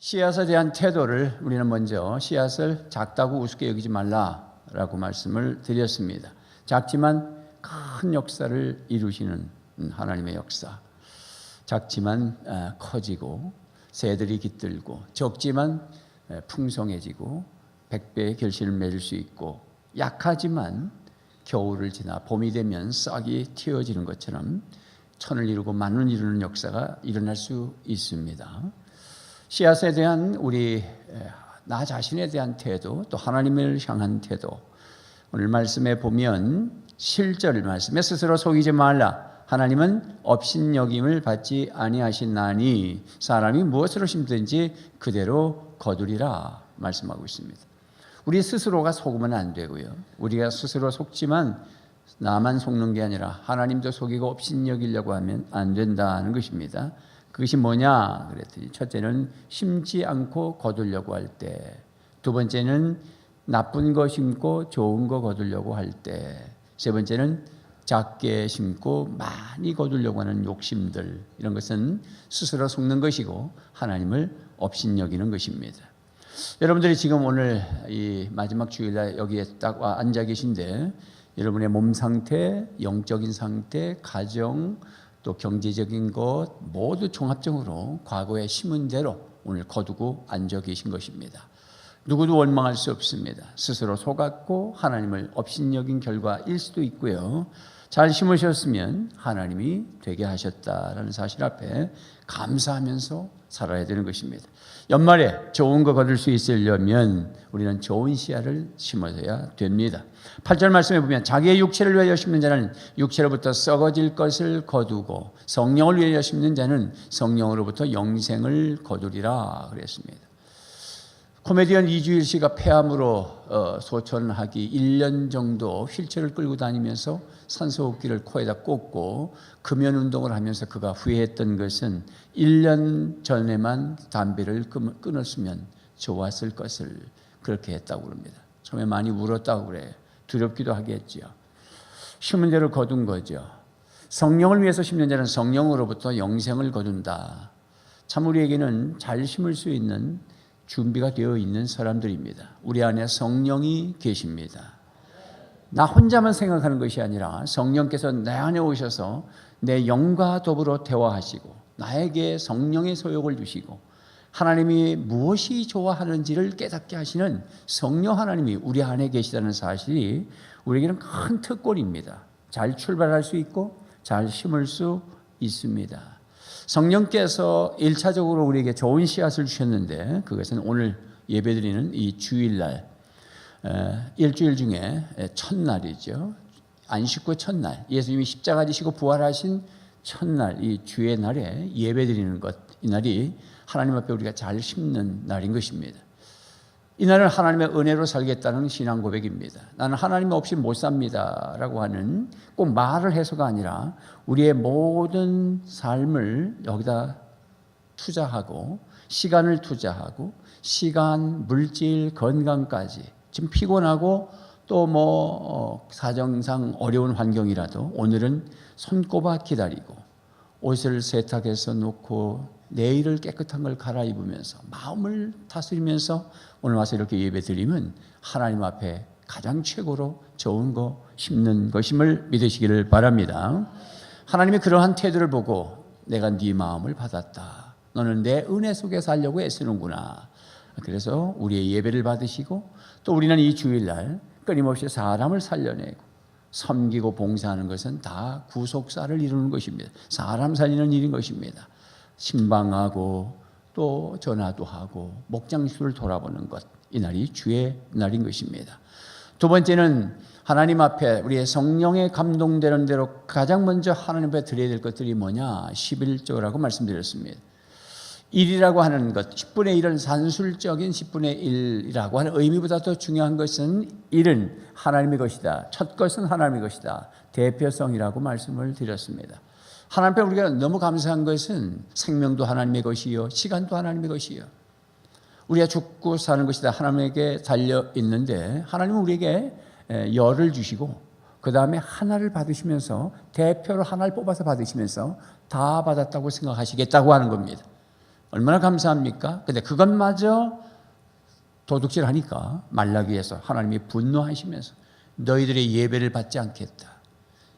씨앗에 대한 태도를 우리는 먼저 씨앗을 작다고 우습게 여기지 말라라고 말씀을 드렸습니다. 작지만 큰 역사를 이루시는 하나님의 역사. 작지만 커지고 새들이 깃들고 적지만 풍성해지고 백배의 결실을 맺을 수 있고 약하지만 겨울을 지나 봄이 되면 싹이 틔어지는 것처럼 천을 이루고 만을 이루는 역사가 일어날 수 있습니다. 씨앗에 대한 나 자신에 대한 태도, 또 하나님을 향한 태도. 오늘 말씀에 보면 7절 말씀에 스스로 속이지 말라. 하나님은 업신여김을 받지 아니하시나니 사람이 무엇으로 심든지 그대로 거두리라 말씀하고 있습니다. 우리 스스로가 속으면 안 되고요. 우리가 스스로 속지만 나만 속는 게 아니라 하나님도 속이고 업신여기려고 하면 안 된다는 것입니다. 그것이 뭐냐 그랬더니 첫째는 심지 않고 거두려고 할 때, 두 번째는 나쁜 거 심고 좋은 거 거두려고 할 때, 세 번째는 작게 심고 많이 거두려고 하는 욕심들, 이런 것은 스스로 속는 것이고 하나님을 업신여기는 것입니다. 여러분들이 지금 오늘 이 마지막 주일날 여기에 딱 앉아 계신데 여러분의 몸 상태, 영적인 상태, 가정, 또 경제적인 것 모두 종합적으로 과거에 심은 대로 오늘 거두고 앉아 계신 것입니다. 누구도 원망할 수 없습니다. 스스로 속았고 하나님을 업신여긴 결과일 수도 있고요. 잘 심으셨으면 하나님이 되게 하셨다라는 사실 앞에 감사하면서 살아야 되는 것입니다. 연말에 좋은 거 거둘 수 있으려면 우리는 좋은 씨앗을 심어야 됩니다. 8절 말씀에 보면 자기의 육체를 위하여 심는 자는 육체로부터 썩어질 것을 거두고 성령을 위하여 심는 자는 성령으로부터 영생을 거두리라 그랬습니다. 코미디언 이주일 씨가 폐암으로 소천하기 1년 정도 휠체어를 끌고 다니면서 산소호흡기를 코에다 꽂고 금연 운동을 하면서 그가 후회했던 것은 1년 전에만 담배를 끊었으면 좋았을 것을 그렇게 했다고 그럽니다. 처음에 많이 울었다고 그래요. 두렵기도 하겠죠. 심은 대로 거둔 거죠. 성령을 위해서 심는 자는 성령으로부터 영생을 거둔다. 참 우리에게는 잘 심을 수 있는 준비가 되어 있는 사람들입니다. 우리 안에 성령이 계십니다. 나 혼자만 생각하는 것이 아니라 성령께서 내 안에 오셔서 내 영과 더불어 대화하시고 나에게 성령의 소욕을 주시고 하나님이 무엇이 좋아하는지를 깨닫게 하시는 성령 하나님이 우리 안에 계시다는 사실이 우리에게는 큰 특권입니다. 잘 출발할 수 있고 잘 심을 수 있습니다. 성령께서 1차적으로 우리에게 좋은 씨앗을 주셨는데 그것은 오늘 예배드리는 이 주일날, 일주일 중에 첫날이죠. 안식구 첫날, 예수님이 십자가 지시고 부활하신 첫날, 이 주의 날에 예배드리는 것, 이 날이 하나님 앞에 우리가 잘 심는 날인 것입니다. 이 날은 하나님의 은혜로 살겠다는 신앙 고백입니다. 나는 하나님 없이 못 삽니다 라고 하는 꼭 말을 해서가 아니라 우리의 모든 삶을 여기다 투자하고 시간을 투자하고 시간, 물질, 건강까지 지금 피곤하고 또 사정상 어려운 환경이라도 오늘은 손꼽아 기다리고 옷을 세탁해서 놓고 내일을 깨끗한 걸 갈아입으면서 마음을 다스리면서 오늘 와서 이렇게 예배 드리면 하나님 앞에 가장 최고로 좋은 거 심는 것임을 믿으시기를 바랍니다. 하나님이 그러한 태도를 보고 내가 네 마음을 받았다. 너는 내 은혜 속에 살려고 애쓰는구나. 그래서 우리의 예배를 받으시고 또 우리는 이 주일날 끊임없이 사람을 살려내고 섬기고 봉사하는 것은 다 구속사를 이루는 것입니다. 사람 살리는 일인 것입니다. 신방하고 또 전화도 하고 목장수를 돌아보는 것, 이 날이 주의 날인 것입니다. 두 번째는 하나님 앞에 우리의 성령에 감동되는 대로 가장 먼저 하나님 앞에 드려야 될 것들이 뭐냐? 11조라고 말씀드렸습니다. 1이라고 하는 것, 10분의 1은 산술적인 10분의 1이라고 하는 의미보다 더 중요한 것은 1은 하나님의 것이다. 첫 것은 하나님의 것이다. 대표성이라고 말씀을 드렸습니다. 하나님 앞에 우리가 너무 감사한 것은 생명도 하나님의 것이요 시간도 하나님의 것이요 우리가 죽고 사는 것이 다 하나님에게 달려 있는데 하나님은 우리에게 열을 주시고 그 다음에 하나를 받으시면서 대표로 하나를 뽑아서 받으시면서 다 받았다고 생각하시겠다고 하는 겁니다. 얼마나 감사합니까? 근데 그것마저 도둑질하니까 말라기에서 하나님이 분노하시면서 너희들의 예배를 받지 않겠다.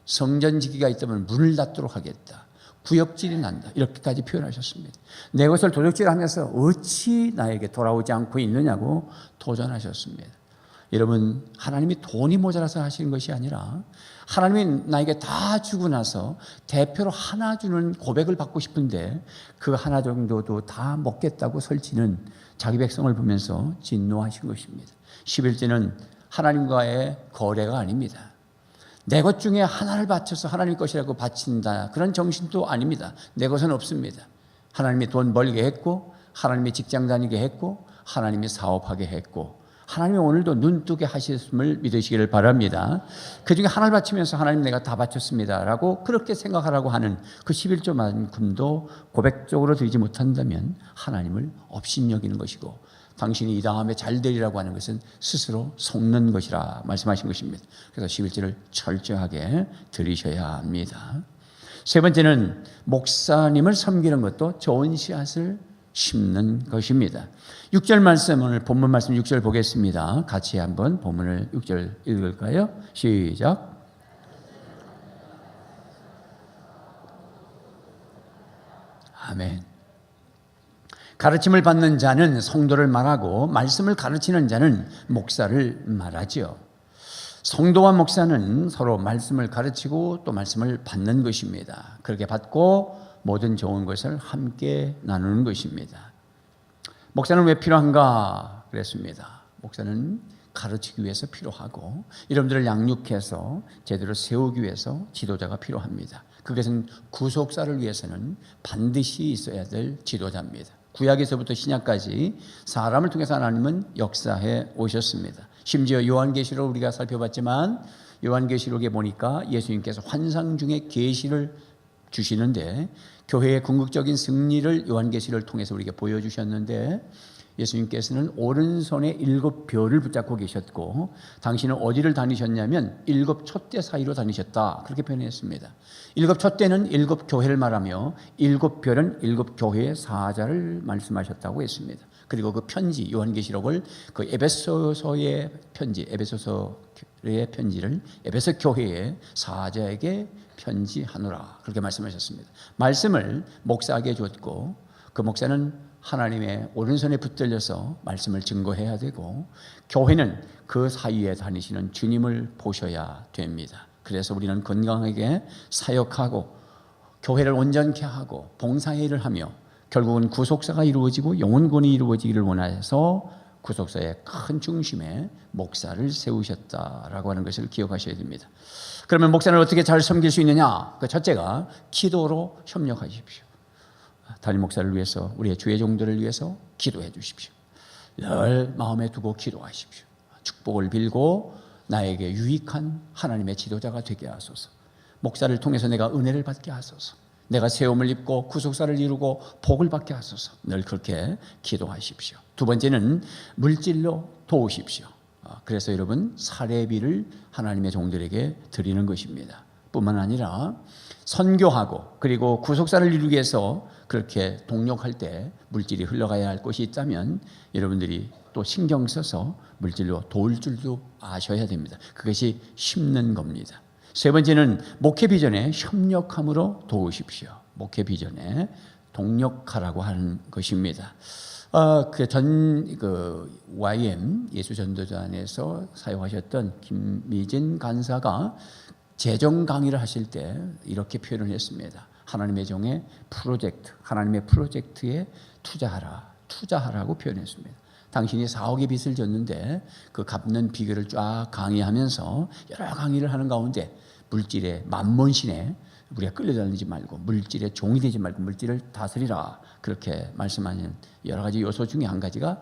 성전 지기가 있다면 문을 닫도록 하겠다. 구역질이 난다. 이렇게까지 표현하셨습니다. 내 것을 도둑질하면서 어찌 나에게 돌아오지 않고 있느냐고 도전하셨습니다. 여러분, 하나님이 돈이 모자라서 하시는 것이 아니라 하나님이 나에게 다 주고 나서 대표로 하나 주는 고백을 받고 싶은데 그 하나 정도도 다 먹겠다고 설치는 자기 백성을 보면서 진노하신 것입니다. 11제는 하나님과의 거래가 아닙니다. 내 것 중에 하나를 바쳐서 하나님 것이라고 바친다, 그런 정신도 아닙니다. 내 것은 없습니다. 하나님이 돈 벌게 했고, 하나님이 직장 다니게 했고, 하나님이 사업하게 했고, 하나님이 오늘도 눈뜨게 하셨음을 믿으시기를 바랍니다. 그 중에 하나를 바치면서 하나님 내가 다 바쳤습니다 라고 그렇게 생각하라고 하는 그 11조만큼도 고백적으로 드리지 못한다면 하나님을 업신여기는 것이고, 당신이 이 다음에 잘 되리라고 하는 것은 스스로 속는 것이라 말씀하신 것입니다. 그래서 11조를 철저하게 드리셔야 합니다. 세 번째는 목사님을 섬기는 것도 좋은 씨앗을 심는 것입니다. 6절 말씀, 오늘 본문 말씀 6절 보겠습니다. 같이 한번 본문을 6절 읽을까요? 시작. 아멘. 가르침을 받는 자는 성도를 말하고 말씀을 가르치는 자는 목사를 말하지요. 성도와 목사는 서로 말씀을 가르치고 또 말씀을 받는 것입니다. 그렇게 받고 모든 좋은 것을 함께 나누는 것입니다. 목사는 왜 필요한가 그랬습니다. 목사는 가르치기 위해서 필요하고, 여러분들을 양육해서 제대로 세우기 위해서 지도자가 필요합니다. 그것은 구속사를 위해서는 반드시 있어야 될 지도자입니다. 구약에서부터 신약까지 사람을 통해서 하나님은 역사해 오셨습니다. 심지어 요한계시록을 우리가 살펴봤지만 요한계시록에 보니까 예수님께서 환상 중에 계시를 주시는데 교회의 궁극적인 승리를 요한계시를 통해서 우리에게 보여주셨는데, 예수님께서는 오른손에 7별을 붙잡고 계셨고 당신은 어디를 다니셨냐면 7 촛대 사이로 다니셨다, 그렇게 표현했습니다. 7 촛대는 7 교회를 말하며 7별은 7 교회의 사자를 말씀하셨다고 했습니다. 그리고 그 편지, 요한계시록을 그 에베소서의 편지, 에베소서의 편지를 에베소 교회의 사자에게 편지하노라, 그렇게 말씀하셨습니다. 말씀을 목사에게 줬고 그 목사는 하나님의 오른손에 붙들려서 말씀을 증거해야 되고, 교회는 그 사이에 다니시는 주님을 보셔야 됩니다. 그래서 우리는 건강하게 사역하고 교회를 온전케 하고 봉사일을 하며 결국은 구속사가 이루어지고 영혼권이 이루어지기를 원해서 구속사의 큰 중심에 목사를 세우셨다라고 하는 것을 기억하셔야 됩니다. 그러면 목사를 어떻게 잘 섬길 수 있느냐? 그 첫째가 기도로 협력하십시오. 담임 목사를 위해서, 우리의 주의 종들을 위해서 기도해 주십시오. 늘 마음에 두고 기도하십시오. 축복을 빌고 나에게 유익한 하나님의 지도자가 되게 하소서. 목사를 통해서 내가 은혜를 받게 하소서. 내가 세움을 입고 구속사를 이루고 복을 받게 하소서. 늘 그렇게 기도하십시오. 두 번째는 물질로 도우십시오. 그래서 여러분, 사례비를 하나님의 종들에게 드리는 것입니다. 뿐만 아니라 선교하고 그리고 구속사를 이루기 위해서 그렇게 동력할 때 물질이 흘러가야 할 곳이 있다면 여러분들이 또 신경 써서 물질로 도울 줄도 아셔야 됩니다. 그것이 심는 겁니다. 세 번째는 목회 비전에 협력함으로 도우십시오. 목회 비전에 동력하라고 하는 것입니다. YM 예수전도단에서 사용하셨던 김미진 간사가 재정 강의를 하실 때 이렇게 표현을 했습니다. 하나님의 종의 프로젝트, 하나님의 프로젝트에 투자하라고 표현했습니다. 당신이 4억의 빚을 졌는데 그 갚는 비결을 쫙 강의하면서 여러 강의를 하는 가운데 물질의 만몬신에 우리가 끌려다니지 말고 물질의 종이 되지 말고 물질을 다스리라, 그렇게 말씀하는 여러 가지 요소 중에 한 가지가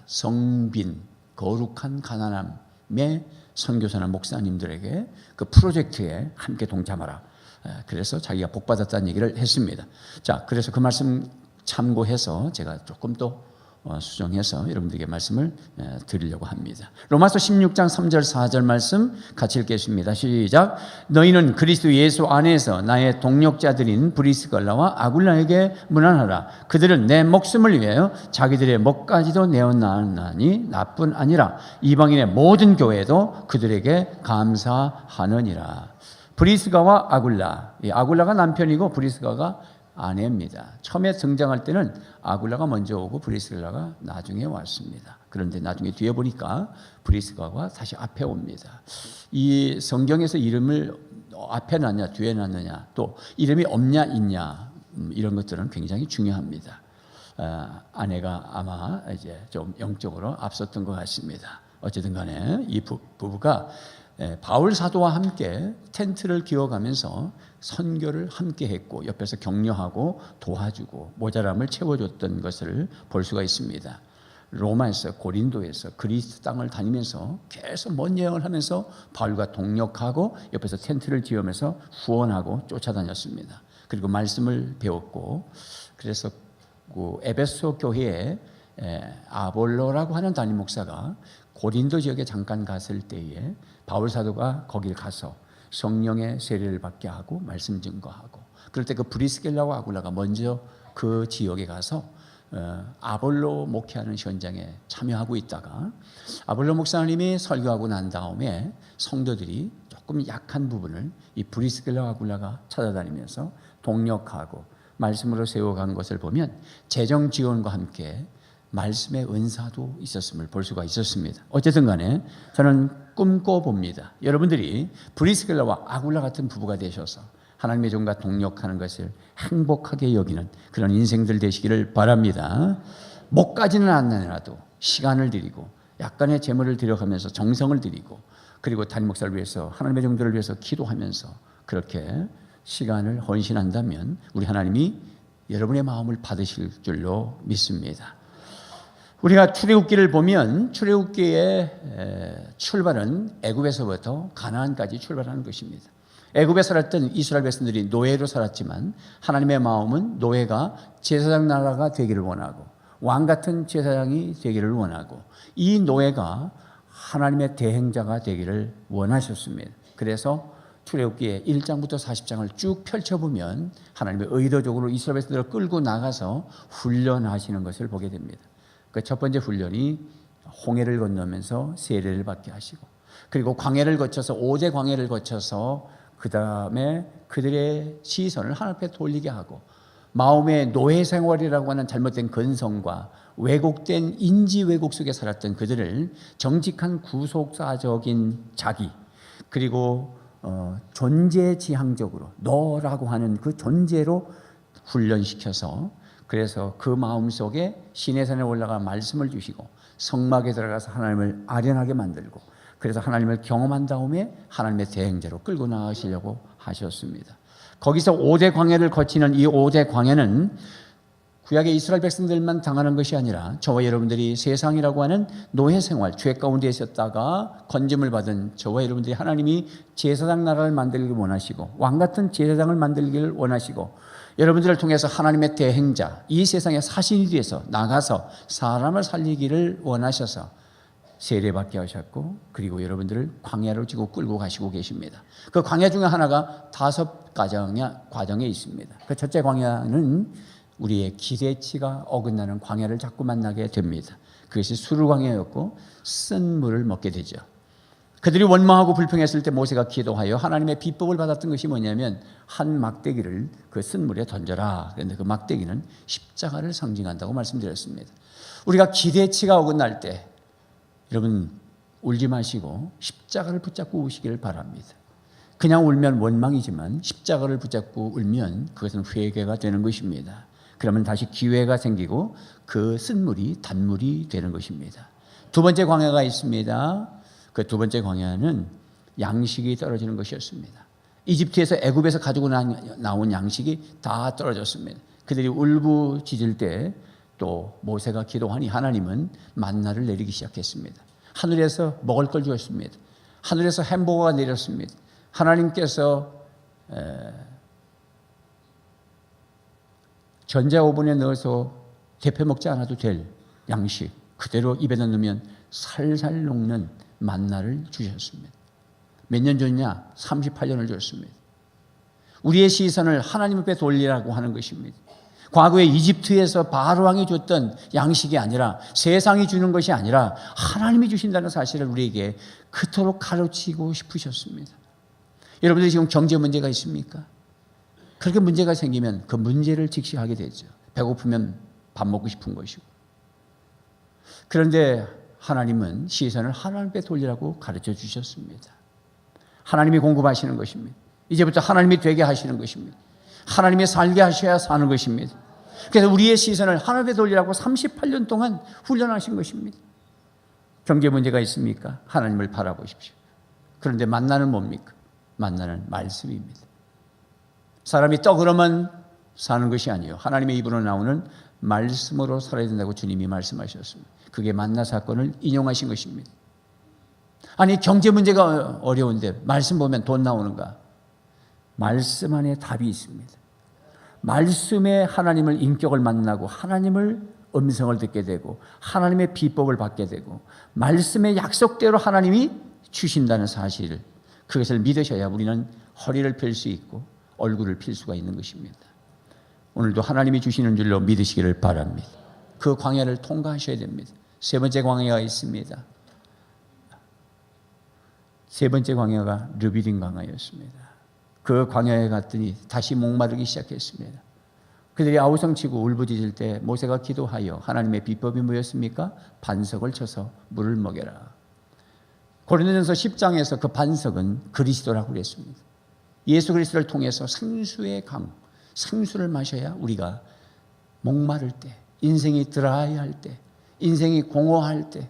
성빈, 거룩한 가난함의 선교사나 목사님들에게 그 프로젝트에 함께 동참하라. 그래서 자기가 복받았다는 얘기를 했습니다. 자, 그래서 그 말씀 참고해서 제가 조금 더 수정해서 여러분들에게 말씀을 드리려고 합니다. 로마서 16장 3절 4절 말씀 같이 읽겠습니다. 시작. 너희는 그리스도 예수 안에서 나의 동력자들인 브리스갈라와 아굴라에게 문안하라. 그들은 내 목숨을 위하여 자기들의 목까지도 내어놨나니 나뿐 아니라 이방인의 모든 교회도 그들에게 감사하느니라. 브리스가와 아굴라, 아굴라가 남편이고 브리스가가 아내입니다. 처음에 등장할 때는 아굴라가 먼저 오고 브리스가가 나중에 왔습니다. 그런데 나중에 뒤에 보니까 브리스가가 다시 앞에 옵니다. 이 성경에서 이름을 앞에 놨냐 뒤에 놨느냐 또 이름이 없냐 있냐 이런 것들은 굉장히 중요합니다. 아내가 아마 이제 좀 영적으로 앞섰던 것 같습니다. 어쨌든 간에 이 부부가 바울 사도와 함께 텐트를 기어가면서 선교를 함께 했고 옆에서 격려하고 도와주고 모자람을 채워줬던 것을 볼 수가 있습니다. 로마에서 고린도에서 그리스 땅을 다니면서 계속 먼 여행을 하면서 바울과 동역하고 옆에서 텐트를 지으면서 후원하고 쫓아다녔습니다. 그리고 말씀을 배웠고 그래서 그 에베소 교회에 아볼로라고 하는 담임 목사가 고린도 지역에 잠깐 갔을 때에 바울 사도가 거길 가서 성령의 세례를 받게 하고 말씀 증거하고 그럴 때 그 브리스길라와 아굴라가 먼저 그 지역에 가서 아볼로 목회하는 현장에 참여하고 있다가 아볼로 목사님이 설교하고 난 다음에 성도들이 조금 약한 부분을 이 브리스길라와 아굴라가 찾아다니면서 동력하고 말씀으로 세워간 것을 보면 재정 지원과 함께 말씀의 은사도 있었음을 볼 수가 있었습니다. 어쨌든 간에 저는 꿈꿔봅니다. 여러분들이 브리스길라와 아굴라 같은 부부가 되셔서 하나님의 종과 동역하는 것을 행복하게 여기는 그런 인생들 되시기를 바랍니다. 목까지는 안 나더라도 시간을 드리고 약간의 재물을 들여가면서 정성을 드리고 그리고 담임 목사를 위해서 하나님의 종들을 위해서 기도하면서 그렇게 시간을 헌신한다면 우리 하나님이 여러분의 마음을 받으실 줄로 믿습니다. 우리가 출애굽기를 보면 출애굽기의 출발은 애굽에서부터 가나안까지 출발하는 것입니다. 애굽에 살았던 이스라엘 백성들이 노예로 살았지만 하나님의 마음은 노예가 제사장 나라가 되기를 원하고 왕 같은 제사장이 되기를 원하고 이 노예가 하나님의 대행자가 되기를 원하셨습니다. 그래서 출애굽기의 1장부터 40장을 쭉 펼쳐보면 하나님의 의도적으로 이스라엘 백성들을 끌고 나가서 훈련하시는 것을 보게 됩니다. 그 첫 번째 훈련이 홍해를 건너면서 세례를 받게 하시고 그리고 광야를 거쳐서 5대 광야를 거쳐서 그 다음에 그들의 시선을 하나님 앞에 돌리게 하고 마음의 노예 생활이라고 하는 잘못된 근성과 왜곡된 인지 왜곡 속에 살았던 그들을 정직한 구속사적인 자기 그리고 존재지향적으로 너라고 하는 그 존재로 훈련시켜서 그래서 그 마음속에 시내산에 올라가 말씀을 주시고 성막에 들어가서 하나님을 아련하게 만들고 그래서 하나님을 경험한 다음에 하나님의 대행자로 끌고 나가시려고 하셨습니다. 거기서 5대 광야를 거치는 이 5대 광야는 구약의 이스라엘 백성들만 당하는 것이 아니라 저와 여러분들이 세상이라고 하는 노예 생활, 죄 가운데 있었다가 건짐을 받은 저와 여러분들이 하나님이 제사장 나라를 만들기를 원하시고 왕 같은 제사장을 만들기를 원하시고 여러분들을 통해서 하나님의 대행자, 이 세상의 사신이 되어서 나가서 사람을 살리기를 원하셔서 세례받게 하셨고 그리고 여러분들을 광야로 지고 끌고 가시고 계십니다. 그 광야 중에 하나가 5가정의 과정에 있습니다. 그 첫째 광야는 우리의 기대치가 어긋나는 광야를 자꾸 만나게 됩니다. 그것이 수르 광야였고 쓴 물을 먹게 되죠. 그들이 원망하고 불평했을 때 모세가 기도하여 하나님의 비법을 받았던 것이 뭐냐면 한 막대기를 그 쓴 물에 던져라. 그런데 그 막대기는 십자가를 상징한다고 말씀드렸습니다. 우리가 기대치가 어긋날 때 여러분 울지 마시고 십자가를 붙잡고 우시기를 바랍니다. 그냥 울면 원망이지만 십자가를 붙잡고 울면 그것은 회개가 되는 것입니다. 그러면 다시 기회가 생기고 그 쓴물이 단물이 되는 것입니다. 두 번째 광야가 있습니다. 그 두 번째 광야는 양식이 떨어지는 것이었습니다. 이집트에서 애굽에서 가지고 나온 양식이 다 떨어졌습니다. 그들이 울부짖을 때 또 모세가 기도하니 하나님은 만나를 내리기 시작했습니다. 하늘에서 먹을 걸 주었습니다. 하늘에서 햄버거가 내렸습니다. 하나님께서 전자오븐에 넣어서 데펴 먹지 않아도 될 양식 그대로 입에 넣으면 살살 녹는 만나를 주셨습니다. 몇 년 줬냐? 38년을 줬습니다. 우리의 시선을 하나님 앞에 돌리라고 하는 것입니다. 과거에 이집트에서 바로 왕이 줬던 양식이 아니라, 세상이 주는 것이 아니라 하나님이 주신다는 사실을 우리에게 그토록 가르치고 싶으셨습니다. 여러분들이 지금 경제 문제가 있습니까? 그렇게 문제가 생기면 그 문제를 직시하게 되죠. 배고프면 밥 먹고 싶은 것이고. 그런데 하나님은 시선을 하나님 앞에 돌리라고 가르쳐 주셨습니다. 하나님이 공급하시는 것입니다. 이제부터 하나님이 되게 하시는 것입니다. 하나님이 살게 하셔야 사는 것입니다. 그래서 우리의 시선을 하나님 앞에 돌리라고 38년 동안 훈련하신 것입니다. 경제 문제가 있습니까? 하나님을 바라보십시오. 그런데 만나는 뭡니까? 만나는 말씀입니다. 사람이 떡으로만 사는 것이 아니에요. 하나님의 입으로 나오는 말씀으로 살아야 된다고 주님이 말씀하셨습니다. 그게 만나 사건을 인용하신 것입니다. 아니, 경제 문제가 어려운데 말씀 보면 돈 나오는가? 말씀 안에 답이 있습니다. 말씀에 하나님을, 인격을 만나고 하나님을 음성을 듣게 되고 하나님의 비법을 받게 되고 말씀의 약속대로 하나님이 주신다는 사실을, 그것을 믿으셔야 우리는 허리를 펼 수 있고 얼굴을 필 수가 있는 것입니다. 오늘도 하나님이 주시는 줄로 믿으시기를 바랍니다. 그 광야를 통과하셔야 됩니다. 세 번째 광야가 있습니다. 세 번째 광야가 르비딤 광야였습니다. 그 광야에 갔더니 다시 목마르기 시작했습니다. 그들이 아우성치고 울부짖을 때 모세가 기도하여, 하나님의 비법이 뭐였습니까? 반석을 쳐서 물을 먹여라. 고린도전서 10장에서 그 반석은 그리스도라고 그랬습니다. 예수 그리스도를 통해서 생수의 강, 생수를 마셔야 우리가 목마를 때, 인생이 드라이할 때, 인생이 공허할 때,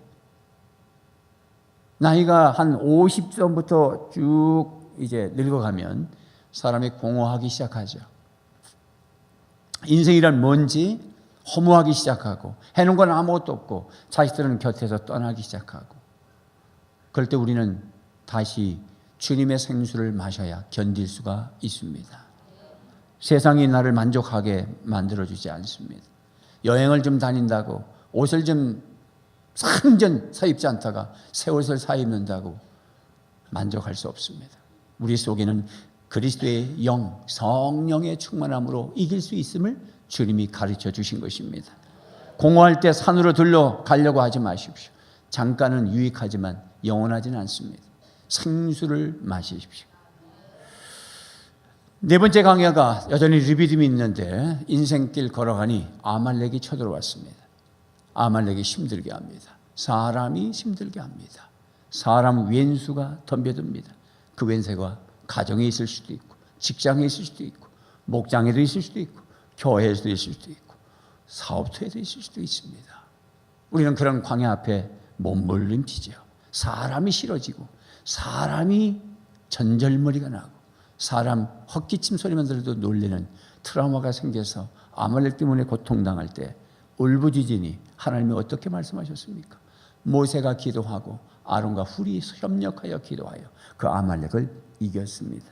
나이가 한 50점부터 쭉 이제 늙어가면 사람이 공허하기 시작하죠. 인생이란 뭔지 허무하기 시작하고, 해놓은 건 아무것도 없고, 자식들은 곁에서 떠나기 시작하고, 그럴 때 우리는 다시 주님의 생수를 마셔야 견딜 수가 있습니다. 세상이 나를 만족하게 만들어주지 않습니다. 여행을 좀 다닌다고, 옷을 좀 상전 사입지 않다가 새 옷을 사입는다고 만족할 수 없습니다. 우리 속에는 그리스도의 영, 성령의 충만함으로 이길 수 있음을 주님이 가르쳐 주신 것입니다. 공허할 때 산으로 들러가려고 하지 마십시오. 잠깐은 유익하지만 영원하지는 않습니다. 생수를 마시십시오. 네 번째 광야가 여전히 르비딤이 있는데, 인생길 걸어가니 아말렉이 쳐들어왔습니다. 아말렉이 힘들게 합니다. 사람이 힘들게 합니다. 사람 왼수가 덤벼듭니다. 그 왼수가 가정에 있을 수도 있고, 직장에 있을 수도 있고, 목장에도 있을 수도 있고, 교회에도 있을 수도 있고, 사업터에도 있을 수도 있습니다. 우리는 그런 광야 앞에 몸부림치죠. 사람이 싫어지고, 사람이 전절머리가 나고, 사람 헛기침 소리만 들어도 놀래는 트라우마가 생겨서 아말렉 때문에 고통당할 때 울부짖으니 하나님이 어떻게 말씀하셨습니까? 모세가 기도하고 아론과 훌이 협력하여 기도하여 그 아말렉을 이겼습니다.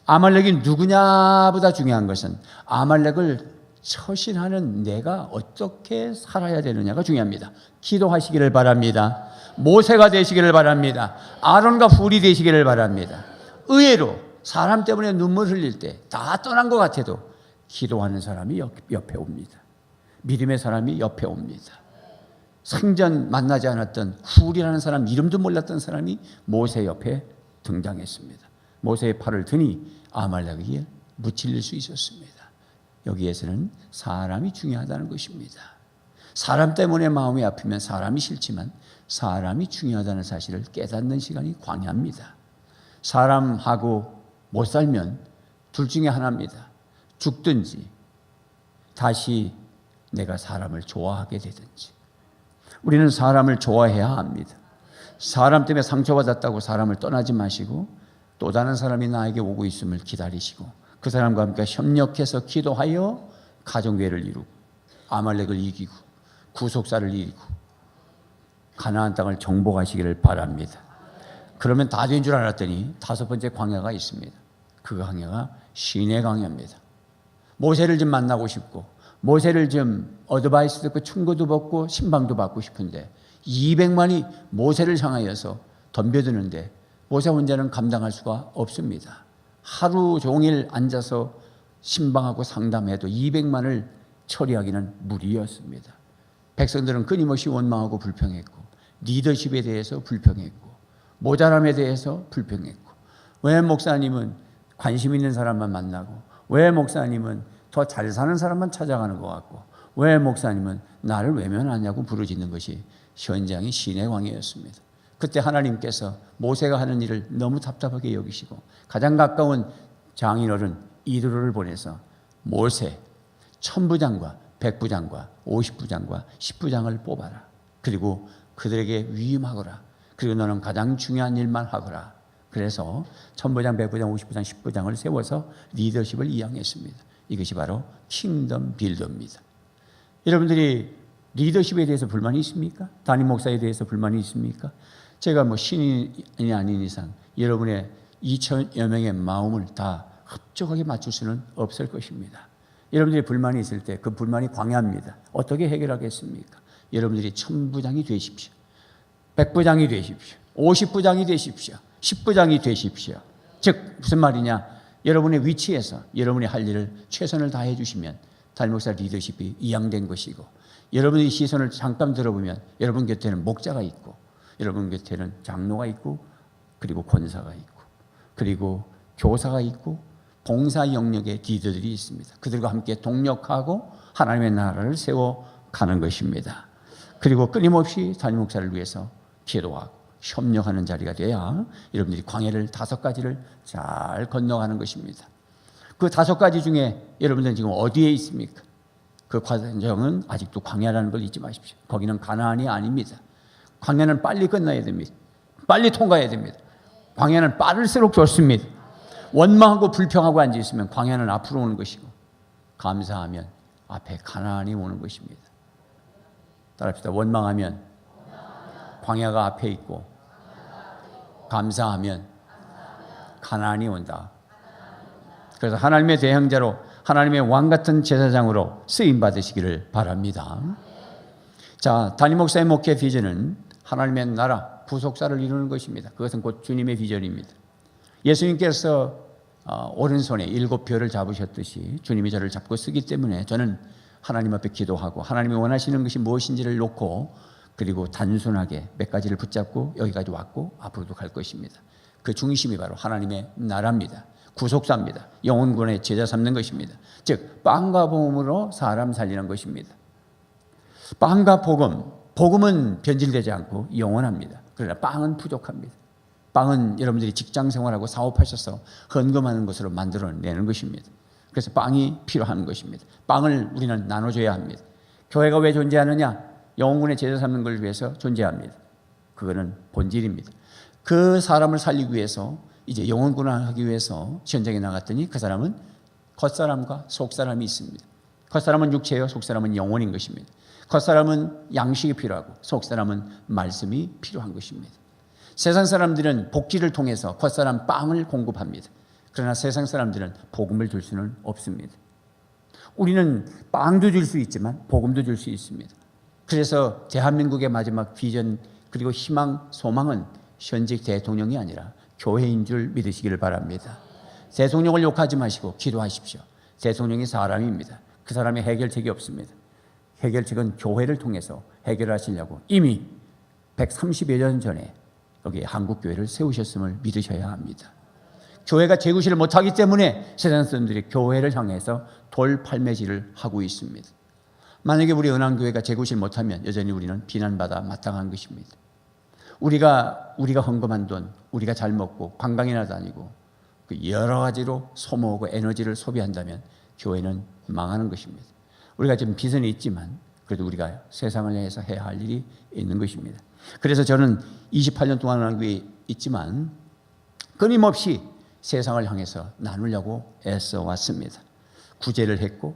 아말렉이 누구냐보다 중요한 것은 아말렉을 처신하는 내가 어떻게 살아야 되느냐가 중요합니다. 기도하시기를 바랍니다. 모세가 되시기를 바랍니다. 아론과 훌이 되시기를 바랍니다. 의외로 사람 때문에 눈물 흘릴 때 다 떠난 것 같아도 기도하는 사람이 옆에 옵니다. 믿음의 사람이 옆에 옵니다. 생전 만나지 않았던 훌이라는 사람, 이름도 몰랐던 사람이 모세 옆에 등장했습니다. 모세의 팔을 드니 아말렉에게 무찔릴 수 있었습니다. 여기에서는 사람이 중요하다는 것입니다. 사람 때문에 마음이 아프면 사람이 싫지만 사람이 중요하다는 사실을 깨닫는 시간이 광야입니다. 사람하고 못 살면 둘 중에 하나입니다. 죽든지 다시 내가 사람을 좋아하게 되든지. 우리는 사람을 좋아해야 합니다. 사람 때문에 상처받았다고 사람을 떠나지 마시고, 또 다른 사람이 나에게 오고 있음을 기다리시고 그 사람과 함께 협력해서 기도하여 가정교회를 이루고 아말렉을 이기고 구속사를 이기고 가나안 땅을 정복하시기를 바랍니다. 그러면 다 된 줄 알았더니 다섯 번째 광야가 있습니다. 그 광야가 시내 광야입니다. 모세를 좀 만나고 싶고 모세를 좀 어드바이스 듣고 충고도 받고 신방도 받고 싶은데 200만이 모세를 향하여서 덤벼드는데 모세 혼자는 감당할 수가 없습니다. 하루 종일 앉아서 신방하고 상담해도 200만을 처리하기는 무리였습니다. 백성들은 끊임없이 원망하고 불평했고 리더십에 대해서 불평했고 모자람에 대해서 불평했고 왜 목사님은 관심 있는 사람만 만나고 왜 목사님은 더 잘 사는 사람만 찾아가는 것 같고 왜 목사님은 나를 외면하냐고 부르짖는 것이 현장이 신의 왕이었습니다. 그때 하나님께서 모세가 하는 일을 너무 답답하게 여기시고 가장 가까운 장인어른 이드로를 보내서 모세 1000부장과 100부장과 50부장과 10부장을 뽑아라. 그리고 그들에게 위임하거라. 그리고 너는 가장 중요한 일만 하거라. 그래서 1000부장, 100부장, 50부장, 10부장을 세워서 리더십을 이양했습니다. 이것이 바로 킹덤 빌더입니다. 여러분들이 리더십에 대해서 불만이 있습니까? 담임 목사에 대해서 불만이 있습니까? 제가 신인이 아닌 이상 여러분의 2000여 명의 마음을 다 흡족하게 맞출 수는 없을 것입니다. 여러분들이 불만이 있을 때 그 불만이 광야입니다. 어떻게 해결하겠습니까? 여러분들이 1000부장이 되십시오. 100부장이 되십시오. 50부장이 되십시오. 10부장이 되십시오. 즉 무슨 말이냐? 여러분의 위치에서 여러분이 할 일을 최선을 다해 주시면 담임 목사 리더십이 이양된 것이고 여러분의 시선을 잠깐 들어보면 여러분 곁에는 목자가 있고 여러분 곁에는 장로가 있고 그리고 권사가 있고 그리고 교사가 있고 봉사 영역의 리더들이 있습니다. 그들과 함께 동력하고 하나님의 나라를 세워가는 것입니다. 그리고 끊임없이 담임 목사를 위해서 기도하고 협력하는 자리가 돼야 여러분들이 광야를 5가지를 잘 건너가는 것입니다. 그 5가지 중에 여러분들은 지금 어디에 있습니까? 그 과정은 아직도 광야라는 걸 잊지 마십시오. 거기는 가나안이 아닙니다. 광야는 빨리 끝나야 됩니다. 빨리 통과해야 됩니다. 광야는 빠를수록 좋습니다. 원망하고 불평하고 앉아있으면 광야는 앞으로 오는 것이고 감사하면 앞에 가나안이 오는 것입니다. 따라합시다. 원망하면 광야가 앞에 있고 감사하면 가나안이 온다. 그래서 하나님의 대형자로 하나님의 왕 같은 제사장으로 쓰임 받으시기를 바랍니다. 자, 담임 목사의 목회 비전은 하나님의 나라 부속사를 이루는 것입니다. 그것은 곧 주님의 비전입니다. 예수님께서 오른손에 7별을 잡으셨듯이 주님이 저를 잡고 쓰기 때문에 저는 하나님 앞에 기도하고 하나님이 원하시는 것이 무엇인지를 놓고 그리고 단순하게 몇 가지를 붙잡고 여기까지 왔고 앞으로도 갈 것입니다. 그 중심이 바로 하나님의 나라입니다. 구속사입니다. 영혼군의 제자 삼는 것입니다. 즉 빵과 복음으로 사람 살리는 것입니다. 빵과 복음은 변질되지 않고 영원합니다. 그러나 빵은 부족합니다. 빵은 여러분들이 직장생활하고 사업하셔서 헌금하는 것으로 만들어내는 것입니다. 그래서 빵이 필요한 것입니다. 빵을 우리는 나눠줘야 합니다. 교회가 왜 존재하느냐? 영혼군의 제자 삼는 걸 위해서 존재합니다. 그거는 본질입니다. 그 사람을 살리기 위해서 이제 영혼군을 하기 위해서 현장에 나갔더니 그 사람은 겉사람과 속사람이 있습니다. 겉사람은 육체요, 속사람은 영혼인 것입니다. 겉사람은 양식이 필요하고 속사람은 말씀이 필요한 것입니다. 세상 사람들은 복지를 통해서 겉사람 빵을 공급합니다. 그러나 세상 사람들은 복음을 줄 수는 없습니다. 우리는 빵도 줄 수 있지만 복음도 줄 수 있습니다. 그래서 대한민국의 마지막 비전 그리고 희망, 소망은 현직 대통령이 아니라 교회인 줄 믿으시기를 바랍니다. 대통령을 욕하지 마시고 기도하십시오. 대통령이 사람입니다. 그 사람의 해결책이 없습니다. 해결책은 교회를 통해서 해결하시려고 이미 130여 년 전에 여기 한국교회를 세우셨음을 믿으셔야 합니다. 교회가 재구시를 못하기 때문에 세상 사람들이 교회를 향해서 돌팔매질을 하고 있습니다. 만약에 우리 은한교회가 재구시를 못하면 여전히 우리는 비난받아 마땅한 것입니다. 우리가 헌금한 돈, 우리가 잘 먹고 관광이나 다니고 그 여러 가지로 소모하고 에너지를 소비한다면 교회는 망하는 것입니다. 우리가 지금 비전이 있지만 그래도 우리가 세상을 위해서 해야 할 일이 있는 것입니다. 그래서 저는 28년 동안 은한교회에 있지만 끊임없이 세상을 향해서 나누려고 애써 왔습니다. 구제를 했고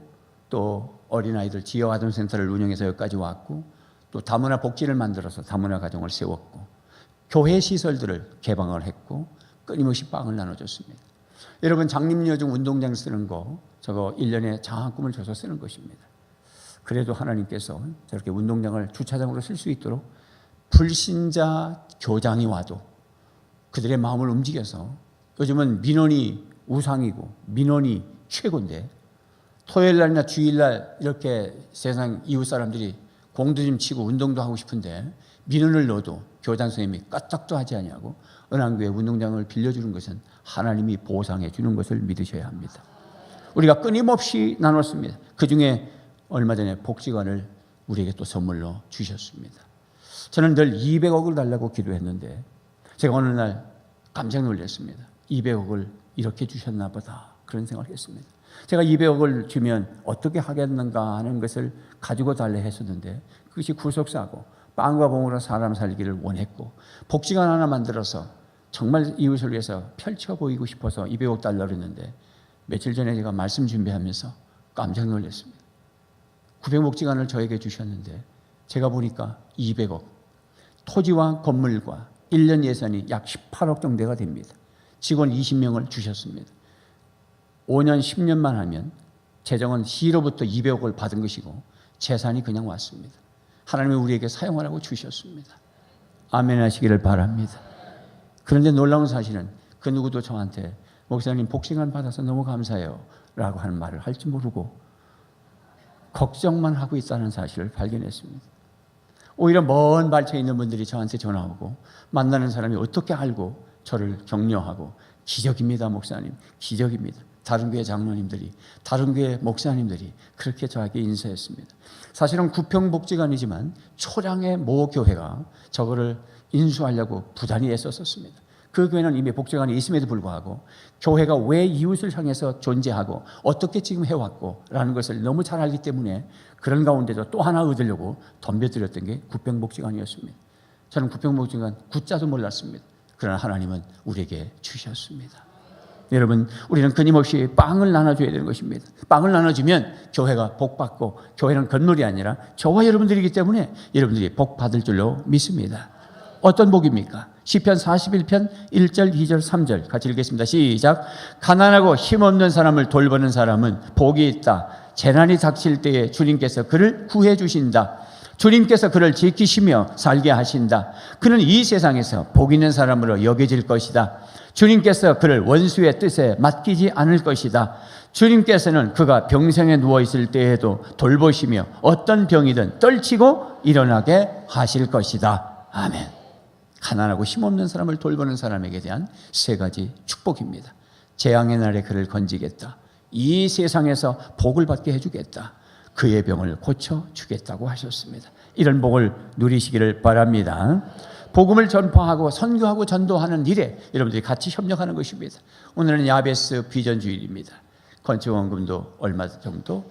또 어린아이들 지역아동센터를 운영해서 여기까지 왔고 또 다문화 복지를 만들어서 다문화 가정을 세웠고 교회 시설들을 개방을 했고 끊임없이 빵을 나눠줬습니다. 여러분 장림여중 운동장 쓰는 거 저거 1년에 장학금을 줘서 쓰는 것입니다. 그래도 하나님께서 저렇게 운동장을 주차장으로 쓸 수 있도록 불신자 교장이 와도 그들의 마음을 움직여서, 요즘은 민원이 우상이고 민원이 최고인데, 토요일 날이나 주일 날 이렇게 세상 이웃 사람들이 공도 좀 치고 운동도 하고 싶은데 민원을 넣어도 교장 선생님이 까딱도 하지 아니하고 은한교회 운동장을 빌려주는 것은 하나님이 보상해 주는 것을 믿으셔야 합니다. 우리가 끊임없이 나눴습니다. 그중에 얼마 전에 복지관을 우리에게 또 선물로 주셨습니다. 저는 늘 200억을 달라고 기도했는데 제가 어느 날 깜짝 놀랐습니다. 200억을 이렇게 주셨나 보다, 그런 생각을 했습니다. 제가 200억을 주면 어떻게 하겠는가 하는 것을 가지고 달래 했었는데, 그것이 구속사고 빵과 봉으로 사람 살기를 원했고, 복지관 하나 만들어서 정말 이웃을 위해서 펼쳐 보이고 싶어서 200억 달라고 했는데, 며칠 전에 제가 말씀 준비하면서 깜짝 놀랐습니다. 900복지관을 저에게 주셨는데 제가 보니까 200억, 토지와 건물과 1년 예산이 약 18억 정도가 됩니다. 직원 20명을 주셨습니다. 5년 10년만 하면 재정은 시로부터 200억을 받은 것이고 재산이 그냥 왔습니다. 하나님이 우리에게 사용하라고 주셨습니다. 아멘 하시기를 바랍니다. 그런데 놀라운 사실은 그 누구도 저한테 목사님 복지관 받아서 너무 감사해요 라고 하는 말을 할 줄 모르고 걱정만 하고 있다는 사실을 발견했습니다. 오히려 먼 발치에 있는 분들이 저한테 전화오고 만나는 사람이 어떻게 알고 저를 격려하고, 기적입니다 목사님, 기적입니다. 다른 교회 장로님들이, 다른 교회 목사님들이 그렇게 저에게 인사했습니다. 사실은 구평복지관이지만 초량의 모 교회가 저거를 인수하려고 부단히 애썼습니다. 그 교회는 이미 복지관이 있음에도 불구하고 교회가 왜 이웃을 향해서 존재하고 어떻게 지금 해왔고 라는 것을 너무 잘 알기 때문에 그런 가운데도 또 하나 얻으려고 덤벼들었던 게 구평복지관이었습니다. 저는 구평복지관 구자도 몰랐습니다. 그러나 하나님은 우리에게 주셨습니다. 여러분, 우리는 끊임없이 빵을 나눠줘야 되는 것입니다. 빵을 나눠주면 교회가 복받고, 교회는 건물이 아니라 저와 여러분들이기 때문에 여러분들이 복받을 줄로 믿습니다. 어떤 복입니까? 시편 41편 1절, 2절, 3절 같이 읽겠습니다. 시작. 가난하고 힘없는 사람을 돌보는 사람은 복이 있다. 재난이 닥칠 때에 주님께서 그를 구해 주신다. 주님께서 그를 지키시며 살게 하신다. 그는 이 세상에서 복 있는 사람으로 여겨질 것이다. 주님께서 그를 원수의 뜻에 맡기지 않을 것이다. 주님께서는 그가 병상에 누워있을 때에도 돌보시며 어떤 병이든 떨치고 일어나게 하실 것이다. 아멘. 가난하고 힘없는 사람을 돌보는 사람에게 대한 세 가지 축복입니다. 재앙의 날에 그를 건지겠다. 이 세상에서 복을 받게 해주겠다. 그의 병을 고쳐주겠다고 하셨습니다. 이런 복을 누리시기를 바랍니다. 복음을 전파하고 선교하고 전도하는 일에 여러분들이 같이 협력하는 것입니다. 오늘은 야베스 비전 주일입니다. 건축원금도 얼마 정도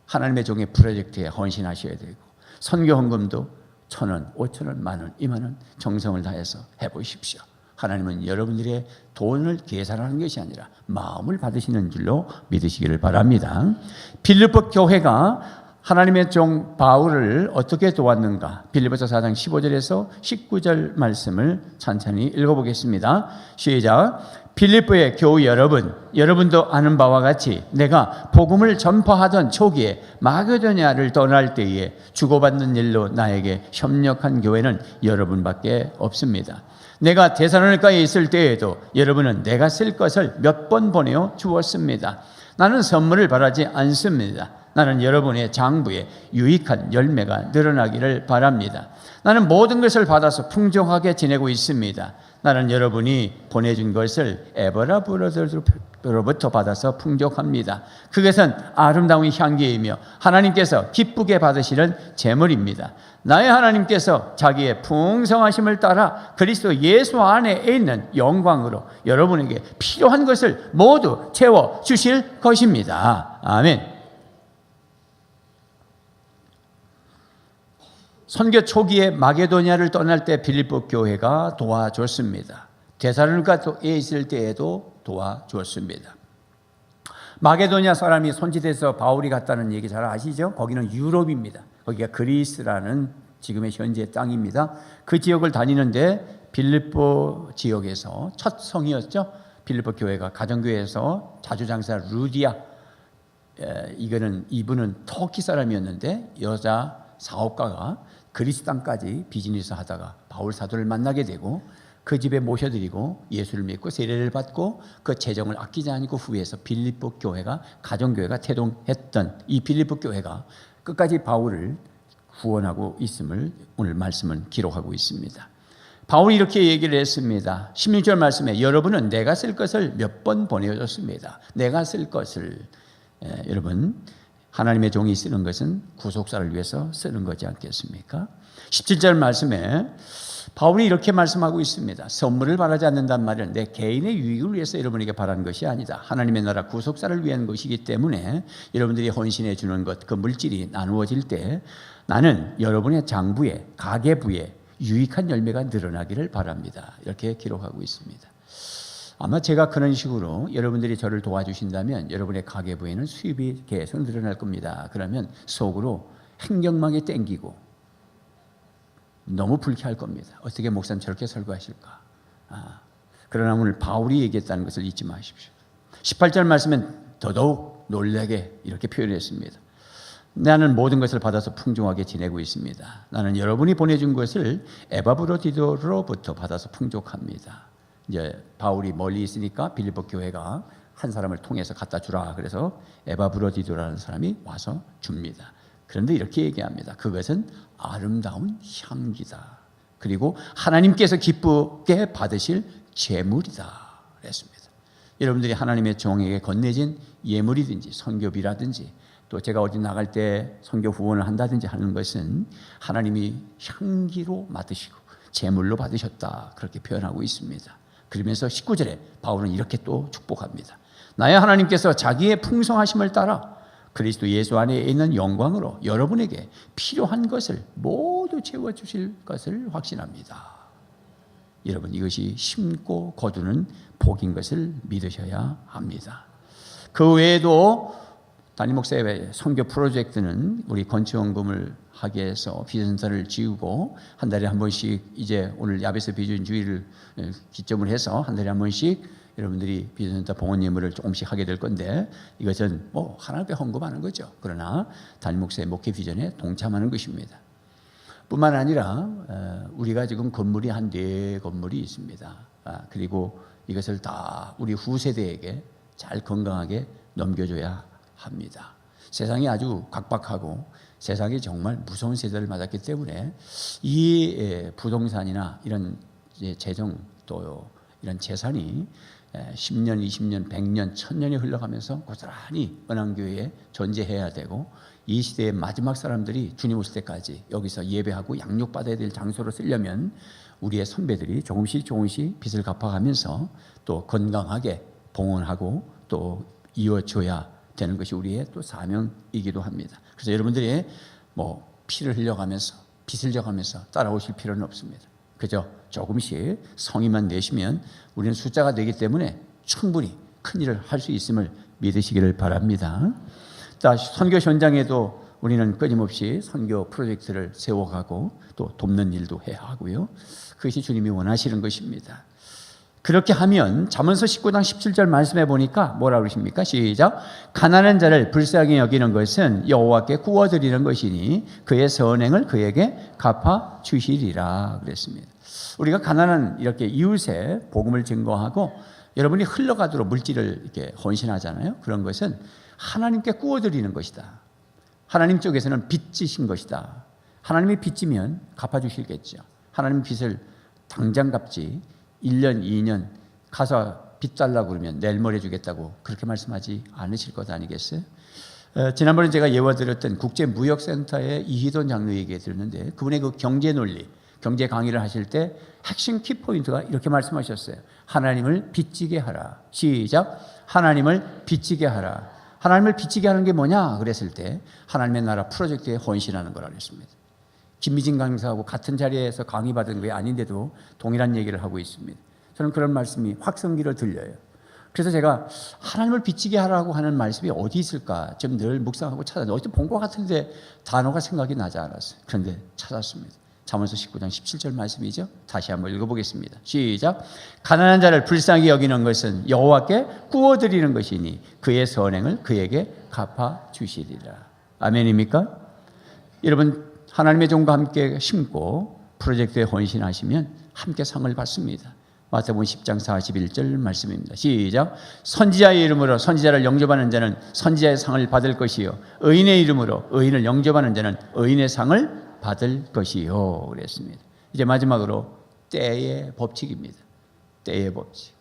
하나님의 종의 프로젝트에 헌신하셔야 되고, 선교 헌금도 1,000원, 5,000원, 10,000원, 20,000원 정성을 다해서 해보십시오. 하나님은 여러분들의 돈을 계산하는 것이 아니라 마음을 받으시는 줄로 믿으시기를 바랍니다. 빌립보 교회가 하나님의 종 바울을 어떻게 도왔는가? 빌립보서 4장 15절에서 19절 말씀을 찬찬히 읽어보겠습니다. 시작. 빌립보의 교우 여러분, 여러분도 아는 바와 같이 내가 복음을 전파하던 초기에 마게도냐를 떠날 때에 주고받는 일로 나에게 협력한 교회는 여러분밖에 없습니다. 내가 데살로니가에 있을 때에도 여러분은 내가 쓸 것을 몇 번 보내어 주었습니다. 나는 선물을 바라지 않습니다. 나는 여러분의 장부에 유익한 열매가 늘어나기를 바랍니다. 나는 모든 것을 받아서 풍족하게 지내고 있습니다. 나는 여러분이 보내준 것을 에버라 브로더로부터 받아서 풍족합니다. 그것은 아름다운 향기이며 하나님께서 기쁘게 받으시는 제물입니다. 나의 하나님께서 자기의 풍성하심을 따라 그리스도 예수 안에 있는 영광으로 여러분에게 필요한 것을 모두 채워주실 것입니다. 아멘. 선교 초기에 마게도냐를 떠날 때 빌립보 교회가 도와줬습니다. 데살로니가에 있을 때에도 도와줬습니다. 마게도냐 사람이 손짓해서 바울이 갔다는 얘기 잘 아시죠? 거기는 유럽입니다. 거기가 그리스라는 지금의 현재 땅입니다. 그 지역을 다니는데 빌립보 지역에서 첫 성이었죠. 빌립보 교회가 가정교회에서 자주장사 루디아에 이분은 터키 사람이었는데 여자 사업가가 그리스 땅까지 비즈니스 하다가 바울 사도를 만나게 되고 그 집에 모셔드리고 예수를 믿고 세례를 받고 그 재정을 아끼지 않고 후에서 빌립보 교회가 가정교회가 태동했던 이 빌립보 교회가 끝까지 바울을 구원하고 있음을 오늘 말씀은 기록하고 있습니다. 바울이 이렇게 얘기를 했습니다. 16절 말씀에 여러분은 내가 쓸 것을 몇 번 보내줬습니다. 내가 쓸 것을 여러분 하나님의 종이 쓰는 것은 구속사를 위해서 쓰는 거지 않겠습니까? 17절 말씀에 바울이 이렇게 말씀하고 있습니다. 선물을 바라지 않는단 말은 내 개인의 유익을 위해서 여러분에게 바라는 것이 아니다. 하나님의 나라 구속사를 위한 것이기 때문에 여러분들이 헌신해 주는 것, 그 물질이 나누어질 때 나는 여러분의 장부에 가계부에 유익한 열매가 늘어나기를 바랍니다. 이렇게 기록하고 있습니다. 아마 제가 그런 식으로 여러분들이 저를 도와주신다면 여러분의 가계부에는 수입이 계속 늘어날 겁니다. 그러면 속으로 행정망에 땡기고 너무 불쾌할 겁니다. 어떻게 목사님 저렇게 설교하실까? 그러나 오늘 바울이 얘기했다는 것을 잊지 마십시오. 18절 말씀은 더더욱 놀라게 이렇게 표현했습니다. 나는 모든 것을 받아서 풍족하게 지내고 있습니다. 나는 여러분이 보내준 것을 에바브로디도로부터 받아서 풍족합니다. 이제 바울이 멀리 있으니까 빌립보 교회가 한 사람을 통해서 갖다 주라. 그래서 에바브로디도라는 사람이 와서 줍니다. 그런데 이렇게 얘기합니다. 그것은 아름다운 향기다. 그리고 하나님께서 기쁘게 받으실 제물이다. 그랬습니다. 여러분들이 하나님의 종에게 건네진 예물이든지 선교비라든지 또 제가 어디 나갈 때 선교 후원을 한다든지 하는 것은 하나님이 향기로 맡으시고 제물로 받으셨다. 그렇게 표현하고 있습니다. 그러면서 19절에 바울은 이렇게 또 축복합니다. 나의 하나님께서 자기의 풍성하심을 따라 그리스도 예수 안에 있는 영광으로 여러분에게 필요한 것을 모두 채워주실 것을 확신합니다. 여러분 이것이 심고 거두는 복인 것을 믿으셔야 합니다. 그 외에도 담임 목사의 선교 프로젝트는 우리 건축원금을 하게 해서 비전센터를 지우고 한 달에 한 번씩 이제 오늘 야베스 비전 주일을 기점으로 해서 한 달에 한 번씩 여러분들이 비전센터 봉헌 예물을 조금씩 하게 될 건데 이것은 뭐 하나님께 헌금하는 거죠. 그러나 담임 목사의 목회 비전에 동참하는 것입니다. 뿐만 아니라 우리가 지금 건물이 한 4건물이 있습니다. 그리고 이것을 다 우리 후세대에게 잘 건강하게 넘겨줘야 합니다. 세상이 아주 각박하고 세상이 정말 무서운 세대를 맞았기 때문에 이 부동산이나 이런 재정 또 이런 재산이 10년, 20년, 100년, 1000년이 흘러가면서 고스란히 은왕교회에 존재해야 되고 이 시대의 마지막 사람들이 주님 오실 때까지 여기서 예배하고 양육받아야 될 장소로 쓰려면 우리의 선배들이 조금씩 빚을 갚아가면서 또 건강하게 봉헌하고 또 이어줘야 되는 것이 우리의 또 사명이기도 합니다. 그래서 여러분들이 뭐 피를 흘려가면서 빚을 져가면서 따라오실 필요는 없습니다. 그저 조금씩 성의만 내시면 우리는 숫자가 되기 때문에 충분히 큰 일을 할 수 있음을 믿으시기를 바랍니다. 선교 현장에도 우리는 끊임없이 선교 프로젝트를 세워가고 또 돕는 일도 해야 하고요. 그것이 주님이 원하시는 것입니다. 그렇게 하면 잠언서 19장 17절 말씀해 보니까 뭐라 그러십니까? 시작. 가난한 자를 불쌍히 여기는 것은 여호와께 구워드리는 것이니 그의 선행을 그에게 갚아 주시리라 그랬습니다. 우리가 가난한 이렇게 이웃에 복음을 증거하고 여러분이 흘러가도록 물질을 이렇게 헌신하잖아요. 그런 것은 하나님께 구워드리는 것이다. 하나님 쪽에서는 빚지신 것이다. 하나님이 빚지면 갚아주시겠죠. 하나님 빚을 당장 갚지 1년, 2년 가서 빚 달라고 그러면 내일 모레 주겠다고 그렇게 말씀하지 않으실 것 아니겠어요? 지난번에 제가 예화드렸던 국제무역센터의 이희돈 장로 얘기 들었는데 그분의 그 경제 논리, 경제 강의를 하실 때 핵심 키포인트가 이렇게 말씀하셨어요. 하나님을 빚지게 하라. 시작. 하나님을 빚지게 하라. 하나님을 빚지게 하는 게 뭐냐 그랬을 때 하나님의 나라 프로젝트에 헌신하는 거라고 했습니다. 김미진 강사하고 같은 자리에서 강의받은 게 아닌데도 동일한 얘기를 하고 있습니다. 저는 그런 말씀이 확성기로 들려요. 그래서 제가 하나님을 빚지게 하라고 하는 말씀이 어디 있을까 좀 늘 묵상하고 찾았는데 어디서 본 것 같은데 단어가 생각이 나지 않았어요. 그런데 찾았습니다. 잠언서 19장 17절 말씀이죠. 다시 한번 읽어보겠습니다. 시작. 가난한 자를 불쌍히 여기는 것은 여호와께 구워드리는 것이니 그의 선행을 그에게 갚아주시리라. 아멘입니까? 여러분, 하나님의 종과 함께 심고 프로젝트에 헌신하시면 함께 상을 받습니다. 마태복음 10장 41절 말씀입니다. 시작. 선지자의 이름으로 선지자를 영접하는 자는 선지자의 상을 받을 것이요 의인의 이름으로 의인을 영접하는 자는 의인의 상을 받을 것이요 그랬습니다. 이제 마지막으로 때의 법칙입니다. 때의 법칙.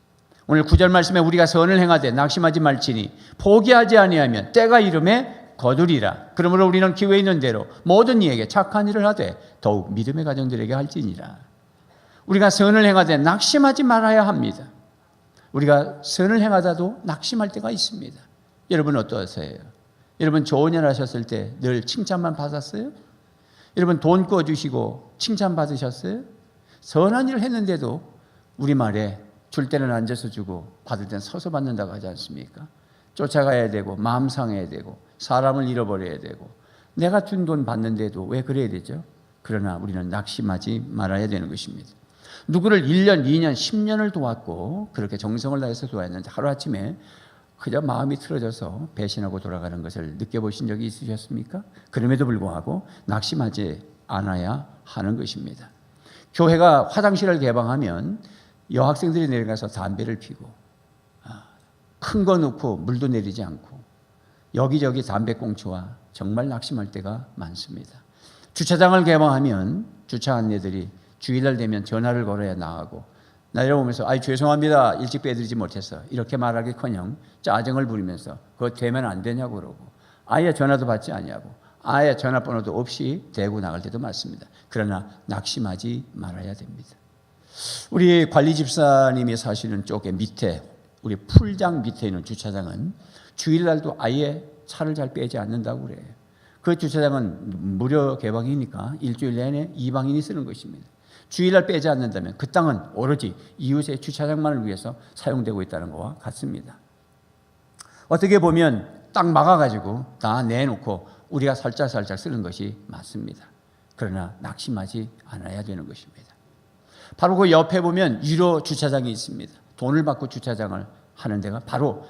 오늘 9절 말씀에 우리가 선을 행하되 낙심하지 말지니 포기하지 아니하면 때가 이름에 거두리라. 그러므로 우리는 기회 있는 대로 모든 이에게 착한 일을 하되 더욱 믿음의 가정들에게 할지니라. 우리가 선을 행하되 낙심하지 말아야 합니다. 우리가 선을 행하다도 낙심할 때가 있습니다. 여러분 어떠세요? 여러분 좋은 일 하셨을 때 늘 칭찬만 받았어요? 여러분 돈 꿔주시고 칭찬 받으셨어요? 선한 일을 했는데도 우리말에 줄 때는 앉아서 주고 받을 때는 서서 받는다고 하지 않습니까? 쫓아가야 되고 마음 상해야 되고 사람을 잃어버려야 되고 내가 준 돈 받는데도 왜 그래야 되죠? 그러나 우리는 낙심하지 말아야 되는 것입니다. 누구를 1년, 2년, 10년을 도왔고 그렇게 정성을 다해서 도왔는데 하루아침에 그저 마음이 틀어져서 배신하고 돌아가는 것을 느껴보신 적이 있으셨습니까? 그럼에도 불구하고 낙심하지 않아야 하는 것입니다. 교회가 화장실을 개방하면 여학생들이 내려가서 담배를 피고 큰 거 넣고 물도 내리지 않고 여기저기 담배꽁초와 정말 낙심할 때가 많습니다. 주차장을 개방하면 주차 안내들이 주일날 되면 전화를 걸어야 나가고 내려오면서 아이 죄송합니다 일찍 빼드리지 못해서 이렇게 말하기커녕 짜증을 부리면서 그거 되면 안 되냐고 그러고 아예 전화도 받지 아니하고 아예 전화번호도 없이 대고 나갈 때도 많습니다. 그러나 낙심하지 말아야 됩니다. 우리 관리 집사님이 사시는 쪽에 밑에 우리 풀장 밑에 있는 주차장은 주일날도 아예 차를 잘 빼지 않는다고 그래요. 그 주차장은 무료 개방이니까 일주일 내내 이방인이 쓰는 것입니다. 주일날 빼지 않는다면 그 땅은 오로지 이웃의 주차장만을 위해서 사용되고 있다는 것과 같습니다. 어떻게 보면 딱 막아가지고 다 내놓고 우리가 살짝살짝 쓰는 것이 맞습니다. 그러나 낙심하지 않아야 되는 것입니다. 바로 그 옆에 보면 유료 주차장이 있습니다. 돈을 받고 주차장을 하는 데가 바로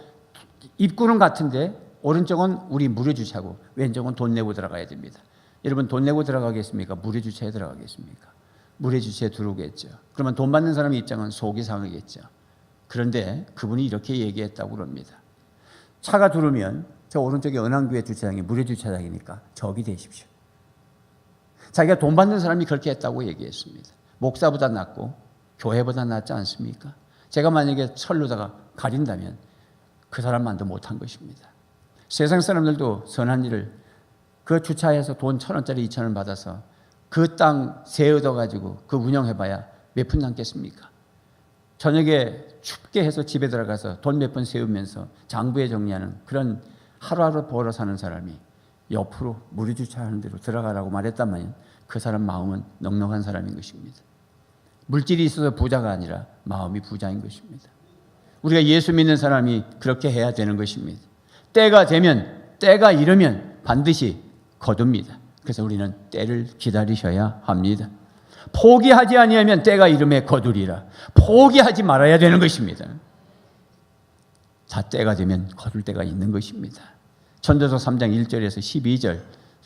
입구는 같은데 오른쪽은 우리 무료 주차고 왼쪽은 돈 내고 들어가야 됩니다. 여러분 돈 내고 들어가겠습니까? 무료 주차에 들어가겠습니까? 무료 주차에 들어오겠죠. 그러면 돈 받는 사람의 입장은 속이 상하겠죠. 그런데 그분이 이렇게 얘기했다고 그럽니다. 차가 들어오면 저 오른쪽에 은항교회 주차장이 무료 주차장이니까 저기 되십시오. 자기가 돈 받는 사람이 그렇게 했다고 얘기했습니다. 목사보다 낫고 교회보다 낫지 않습니까? 제가 만약에 철로다가 가린다면 그 사람만도 못한 것입니다. 세상 사람들도 선한 일을 그 주차해서 돈 1,000원짜리 2,000원 받아서 그 땅 세 얻어가지고 그 운영해봐야 몇 푼 남겠습니까? 저녁에 춥게 해서 집에 들어가서 돈 몇 푼 세우면서 장부에 정리하는 그런 하루하루 벌어 사는 사람이 옆으로 무료 주차하는 데로 들어가라고 말했다면 그 사람 마음은 넉넉한 사람인 것입니다. 물질이 있어서 부자가 아니라 마음이 부자인 것입니다. 우리가 예수 믿는 사람이 그렇게 해야 되는 것입니다. 때가 되면 때가 이르면 반드시 거둡니다. 그래서 우리는 때를 기다리셔야 합니다. 포기하지 아니하면 때가 이름에 거두리라. 포기하지 말아야 되는 것입니다. 다 때가 되면 거둘 때가 있는 것입니다. 전도서 3장 1절에서 12절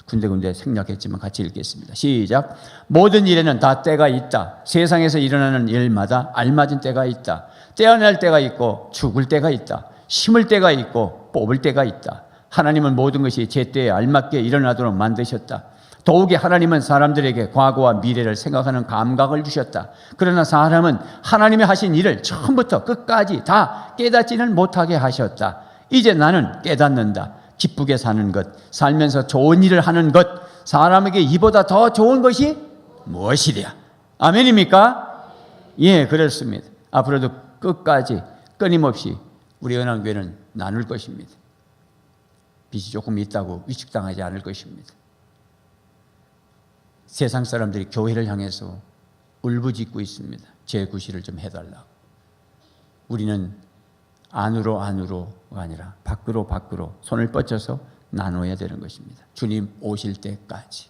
군데군데 생략했지만 같이 읽겠습니다. 시작. 모든 일에는 다 때가 있다. 세상에서 일어나는 일마다 알맞은 때가 있다. 떼어낼 때가 있고 죽을 때가 있다. 심을 때가 있고 뽑을 때가 있다. 하나님은 모든 것이 제때에 알맞게 일어나도록 만드셨다. 더욱이 하나님은 사람들에게 과거와 미래를 생각하는 감각을 주셨다. 그러나 사람은 하나님이 하신 일을 처음부터 끝까지 다 깨닫지는 못하게 하셨다. 이제 나는 깨닫는다. 기쁘게 사는 것, 살면서 좋은 일을 하는 것, 사람에게 이보다 더 좋은 것이 무엇이랴. 아멘입니까? 예, 그렇습니다. 앞으로도 끝까지 끊임없이 우리 은항교회는 나눌 것입니다. 빚이 조금 있다고 위축당하지 않을 것입니다. 세상 사람들이 교회를 향해서 울부짖고 있습니다. 제 구실을 좀 해달라고. 우리는 안으로가 아니라 밖으로 손을 뻗쳐서 나눠야 되는 것입니다. 주님 오실 때까지.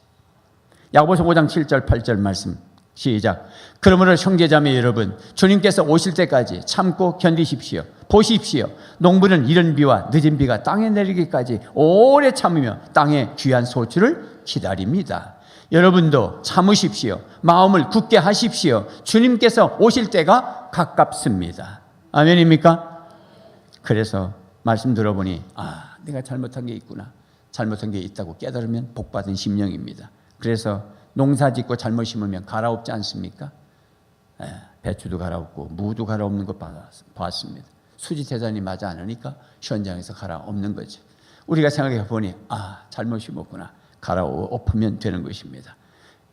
야고보서 5장 7절 8절 말씀 시작. 그러므로 형제자매 여러분, 주님께서 오실 때까지 참고 견디십시오. 보십시오. 농부는 이른 비와 늦은 비가 땅에 내리기까지 오래 참으며 땅의 귀한 소출을 기다립니다. 여러분도 참으십시오. 마음을 굳게 하십시오. 주님께서 오실 때가 가깝습니다. 아멘입니까? 그래서 말씀 들어보니 내가 잘못한 게 있구나. 잘못한 게 있다고 깨달으면 복받은 심령입니다. 그래서 농사 짓고 잘못 심으면 갈아엎지 않습니까? 배추도 갈아엎고 무도 갈아엎는 거 봤습니다. 수지태산이 맞지 않으니까 현장에서 갈아엎는 거죠. 우리가 생각해 보니 잘못 심었구나. 갈아엎으면 되는 것입니다.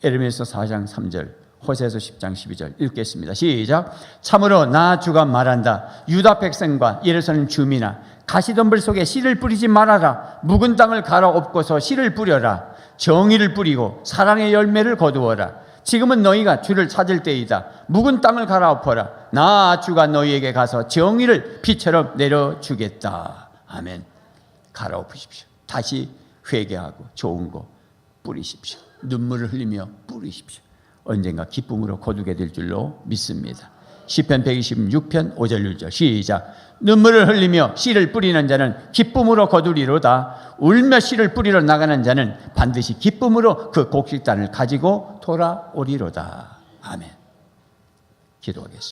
에르미야서 4장 3절, 호세아서 10장 12절 읽겠습니다. 시작. 참으로 나 주가 말한다. 유다 백성과 예루살렘 주민아, 가시덤불 속에 씨를 뿌리지 말아라. 묵은 땅을 갈아엎고서 씨를 뿌려라. 정의를 뿌리고 사랑의 열매를 거두어라. 지금은 너희가 주를 찾을 때이다. 묵은 땅을 갈아엎어라. 나 주가 너희에게 가서 정의를 비처럼 내려주겠다. 아멘. 갈아엎으십시오. 다시 회개하고 좋은 거 뿌리십시오. 눈물을 흘리며 뿌리십시오. 언젠가 기쁨으로 거두게 될 줄로 믿습니다. 시편 126편 5절 6절 시작. 눈물을 흘리며 씨를 뿌리는 자는 기쁨으로 거두리로다. 울며 씨를 뿌리러 나가는 자는 반드시 기쁨으로 그 곡식단을 가지고 돌아오리로다. 아멘. 기도하겠습니다.